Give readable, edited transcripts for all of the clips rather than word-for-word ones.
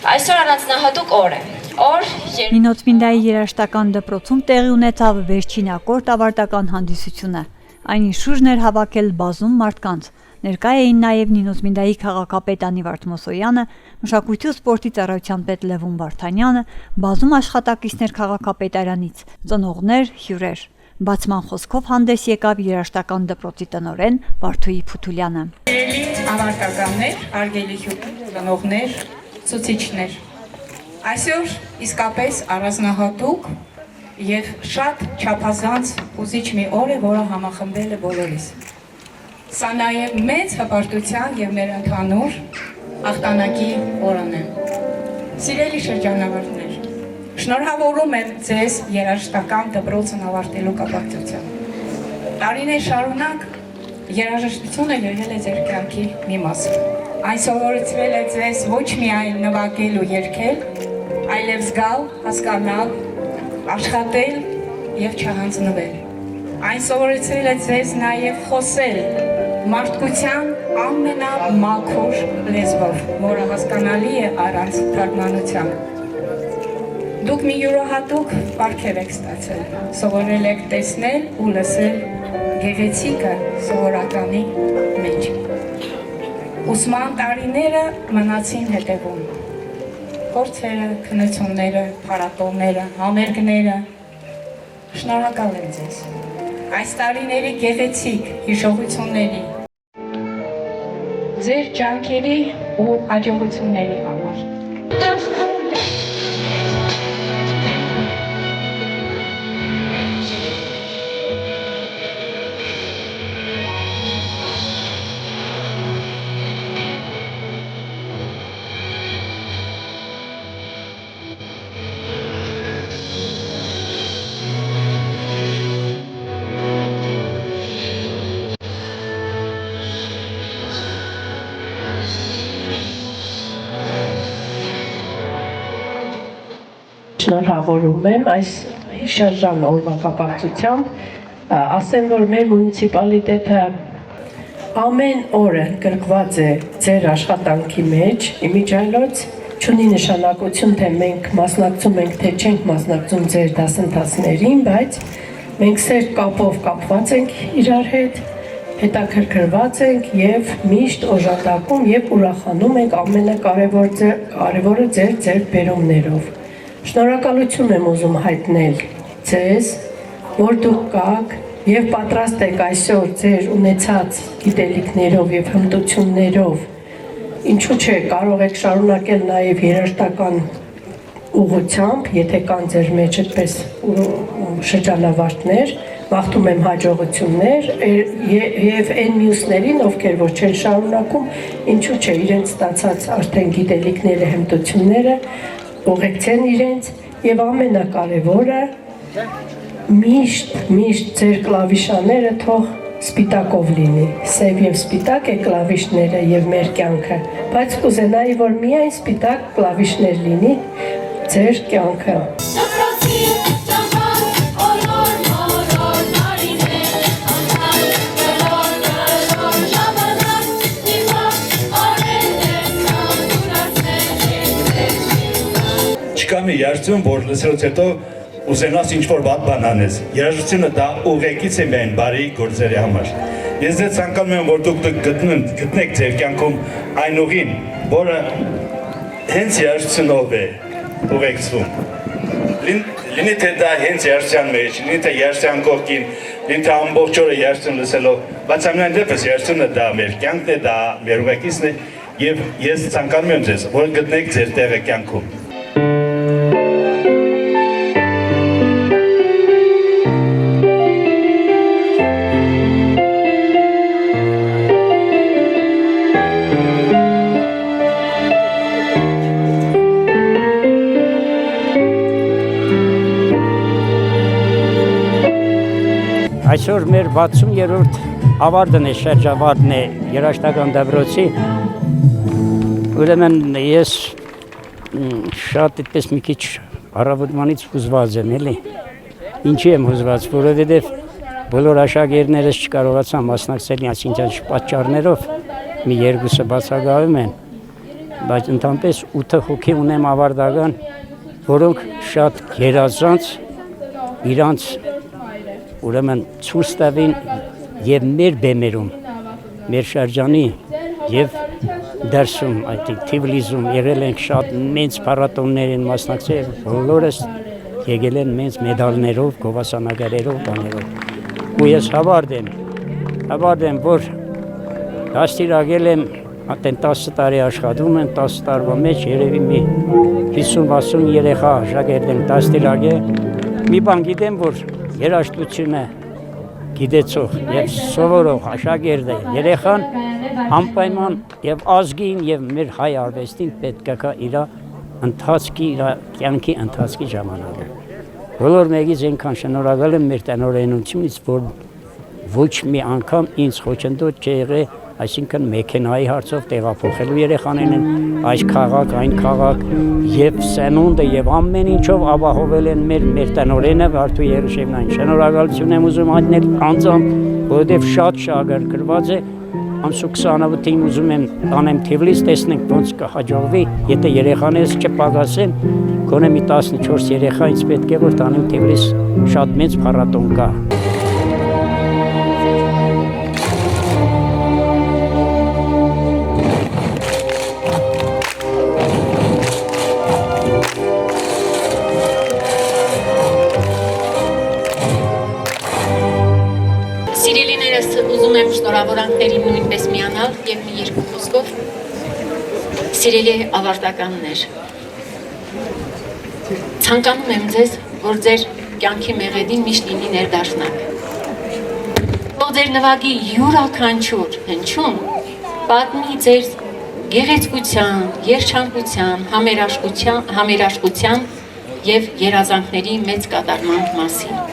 Այսօր առանձնահատուկ օր է։ Նինոթմինդայի երաժշտական դպրոցում տեղի ունեցավ վերջին ակորդ ավարտական հանդիսությունը։ Այնի շուրջն էր հավաքել բազում մարդկանց։ Ներկա էին նաև Նինոթմինդայի քաղաքապետ Անիվարդ Մոսոյանը, մշակույթի ու սպորտի ծառայության պետ Լևոն Վարդանյանը, բազում աշխատակիցներ քաղաքապետարանից, ծնողներ, հյուրեր։ Բացման խոսքով հանդես եկավ երաժշտական դպրոցի տնօրեն Վարդուհի Փութուլյանը։ Ավարտականներ, հարգելի հյուրեր, ծնողներ, ցուցիչներ։ Այսօր իսկապես առանձնահատուկ եւ շատ չափազանց ուզիչ մի օր է, որը համախմբել է բոլորիս։ Սա նաեւ մեծ հպարտության եւ մեր ընդհանուր ախտանակի օրն է։ Սիրելի շրջանավարտներ, շնորհավորում եմ ձեզ երաժշտական դպրոցն ավարտելու կապակցությամբ։ Տարիներ շարունակ երաժշտությունը եղել է ձեր կյանքի մի մասը։ Այն սովորեցրել է ձեզ ոչ միայն նվագել ու երգել, այլև զգալ, հասկանալ, աշխատել եւ չհանձնվել։ Այն սովորեցրել է ձեզ նաեւ խոսել մարդկության ամենամաքուր լեզվով, որը հասկանալի է առանց թարգմանության։ Դուք մի յուրահատուկ պարգև եք ստացել, սովորել եք տեսնել ու լսել գեղեցիկը սովորականի մեջ։ Ուսման տարիները մնացին հետևում։ Փորձերը, քննությունները, փառատոները, համերգները։ Շնորհակալ եմ ձեզ։ Այս տարիների գեղեցիկ հիշողությունների, ձեր ջանքերի ու հաջողությունների համար։ Շնորհավորում եմ այս հիշարժան օրվա կապակցությամբ, ասեմ, որ մեր մունիցիպալիտետը ամեն օրը գրկված է ձեր աշխատանքի մեջ, իմիջիայլոց չունի նշանակություն, թե մենք մասնակցում ենք, թե չենք մասնակցում ձեր դասընթացներին, բայց մենք սեր կապով կապված ենք իրար հետ, հետաքրքրված ենք եւ միշտ օժանդակում եւ ուրախանում ենք ամենակարևորը ձեր ձեռքբերումներով։ Շնորհակալություն եմ ուզում հայտնել ձեզ, որ դուք կաք եւ պատրաստ եք այսօր ձեր ունեցած գիտելիքներով եւ հմտություններով, ինչու՞ չէ, կարող եք շարունակել նաեւ երաժշտական ուղղությամբ, եթե կան ձեր մեջ այդպես շրջանավարտներ, մաղթում եմ հաջողություններ եւ այն մյուսներին, ովքեր որ չեն շարունակում, ինչու՞ չէ, իրենց ստացած արդեն գիտելիքները, հմտությունները ուղեկցեն իրենց եւ ամենակարևորը միշտ ձեր կլավիշաները թող սպիտակով լինի, սև եւ սպիտակ է կլավիշները եւ մեր կյանքը, բայց կուզենայի, որ միայն սպիտակ կլավիշներ լինի ձեր կյանքը։ Չկա մի երաժշտություն, որ լսելուց հետո ուզենաս ինչ-որ բան անես։ Երաժշտությունը դա ուղեկից է միայն բարի գործերի համար։ Ես ձեզ ցանկանում եմ, որ դուք գտնեք ձեր կյանքում այն ուղին, որը հենց երաժշտությունով է ուղեկցվում։ Լինի թե դա հենց երաժշտության մեջ, լինի թե երաժշտության կողքին, լինի թե ամբողջ օրը երաժշտություն լսելով, բայց ամենայն դեպս երաժշտությունը դա մեր կյանքն է, դա մեր ուղեկիցն է, եւ ես ցանկանում եմ ձեզ, որ գտնեք ձեր տեղը կյանքում։ Այսօր մեր 60-րդ ավարտն է, շրջավարտն է երաժշտական դպրոցի։ Ուրեմն ես շատ այդպես մի քիչ առավոտմանից հուզված եմ, էլի։ Ինչի եմ հուզված, որովհետև բոլոր աշակերտներս չկարողացան մասնակցել, այսինքն պատճառներով մի երկուսը բացակայում են։ բայց ընդհանրապես 8 հոգի ունեմ ավարտական, որոնք շատ գերազանց իրանց ուրեմն ցույց տվին եւ մեր բեմերում, մեր շրջանի եւ դերսում, այդ Թիֆլիսում եղել ենք շատ մեծ փառատոններ են մասնակցել, բոլորս եկել են մեծ մեդալներով, գովասանագարերով, բաներով։ Ու ես հավարդեմ, որ դաստիարակել եմ Ատեն 10 տարի աշխատում եմ, 10 տարվա մեջ երևի մի 50-60 երեխա աշակերտ եմ դաստիարակել։ Մի բան գիտեմ, որ երաժշտությունը գիտեցող եւ սովորող աշակերտը երեխան անպայման եւ ազգին եւ մեր հայ արվեստին պետք է իր ընթացքի, իր կյանքի ընթացքի ժամանակը։ Բոլոր մեկից այնքան շնորհակալ եմ մեր տնօրենությունից, որ ոչ մի անգամ ինձ խոչընդոտ չի եղել, այսինքն մեքենայի հարցով տեղափոխելու երեխաներն են, այս քաղաք, այն քաղաք եւ սենունդը եւ ամեն ինչով ապահովել են մեր տնօրենը Վարդու Երուշևնային։ Շնորհակալություն եմ ուզում հայտնել անձամբ, որովհետեւ շատ շահագրգռված է։ Ամսու 28-ին ուզում եմ տանեմ Թիֆլիս, տեսնենք ոնց կհաջողվի, եթե երեխաներս չպակասեն, գոնե մի 14 երեխա ինձ պետք է որ տանեմ Թիֆլիս, շատ մեծ փառատոն կա։ Սիրելիներս, ուզում եմ շնորհավորանքների նույնպես միանալ եւ մի երկու խոսքով սիրելի ավարտականներ, ցանկանում եմ ձեզ, որ ձեր կյանքի մեղեդին միշտ լինի ներդաշնակ, որ ձեր նվագի յուրաքանչյուր հնչյուն պատմի ձեր գեղեցկության, երջանկության, համերաշխության եւ երազանքների մեծ կատարման մասին։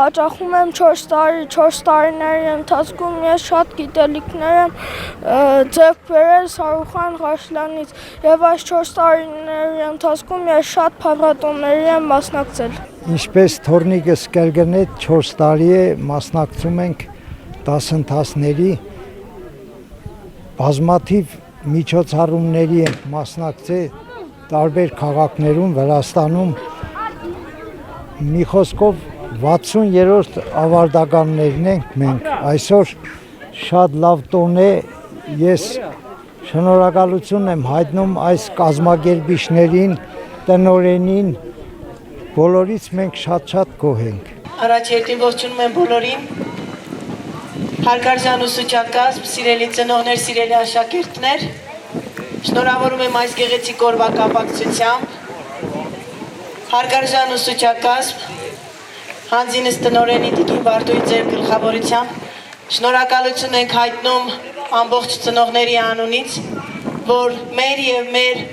Հաճախում եմ 4 տարիների ընթացքում ես շատ գիտելիքներ եմ ձեռք բերել Սարուխան Ղաշլյանից եւ այս 4 տարիների ընթացքում ես շատ փառատոների եմ մասնակցել։ Ինչպես թորնիկս կրկնեց 4 տարի է մասնակցում ենք դասընթացների, բազմաթիվ միջոցառումների ենք մասնակցել տարբեր քաղաքներում, Վրաստանում, մի խոսքով 60-րդ ավարտականներն ենք մենք, այսօր շատ լավ տոն է, ես շնորհակալություն եմ հայտնում այս կազմակերպիչներին, տնօրենին, բոլորից մենք շատ գոհ ենք։ Առաջ երթին ողջունում եմ բոլորին, հարգարժան ուսուցչակազմ, սիրելի ծնողներ, սիրելի աշակերտներ, շնորհավորում եմ այս գեղեցիկ օրվա կապակցությամբ, հարգարժան ուսուցչակազմ, Հանձինս տնօրենի Տիկին Վարդուի ձեր գլխավորությամբ շնորհակալություն ենք հայտնում ամբողջ ծնողների անունից, որ մեր եւ մեր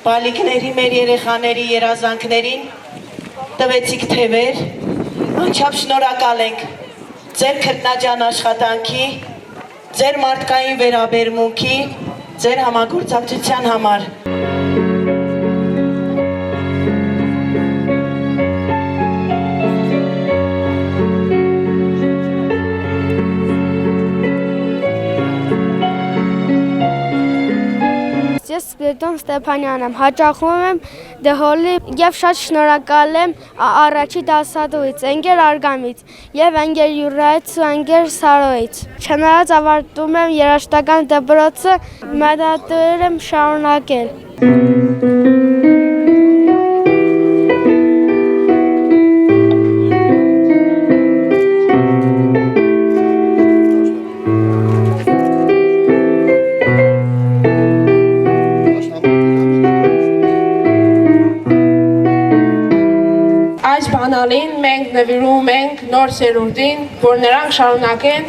բալիկների, մեր երեխաների երազանքներին տվեցիք թևեր, անչափ շնորհակալ ենք ձեր քրտնաջան աշխատանքի, ձեր մարդկային վերաբերմունքի, ձեր համագործակցության համար։ Ես Սպիրիդոն Ստեփանյանն եմ, հաճախում եմ դհոլի եւ շատ շնորհակալ եմ առաջի դասադուից, ընկեր Արգամից եւ ընկեր Յուրայից ու ընկեր Սարոյից։ Չնայած ավարտում եմ երաժշտական դպրոցը, մտադիր եմ շարունակել։ Այս բանալին մենք նվիրում ենք նոր սերունդին, որ նրանք շարունակեն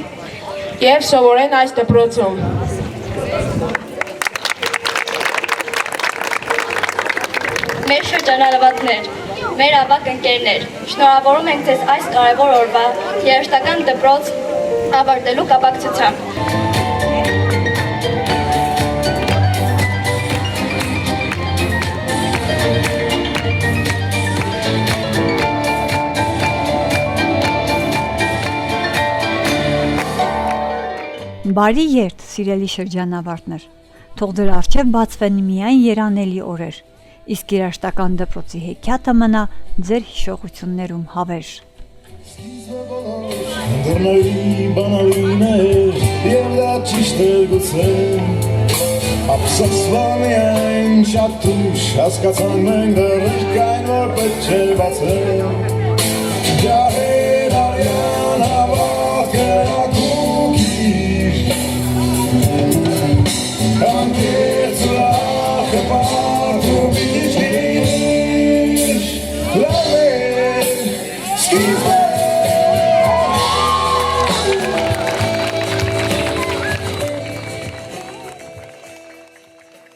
եւ սովորեն այս դպրոցում։ Մեր շրջանավարտներ, մեր ավագ ընկերներ, շնորհավորում ենք ձեզ այս կարևոր օրվա երաժշտական դպրոց ավարտելու կապակցությամբ։ Բարի երթ, սիրելի շրջանավարտներ, թող դրա առջև բացվեն միայն երանելի օրեր, իսկ երաժշտական դպրոցի հեքիաթը մնա ձեր հիշողություններում հավերժ։ Դռների բանալին է, և դա ճիշտ է գուցե, ապսասվա միայն շատ ուշ, հասկացան մենք դեռ կային, որ պետք չէ բացել, ջահեր արյան հավաք կրակուքիր,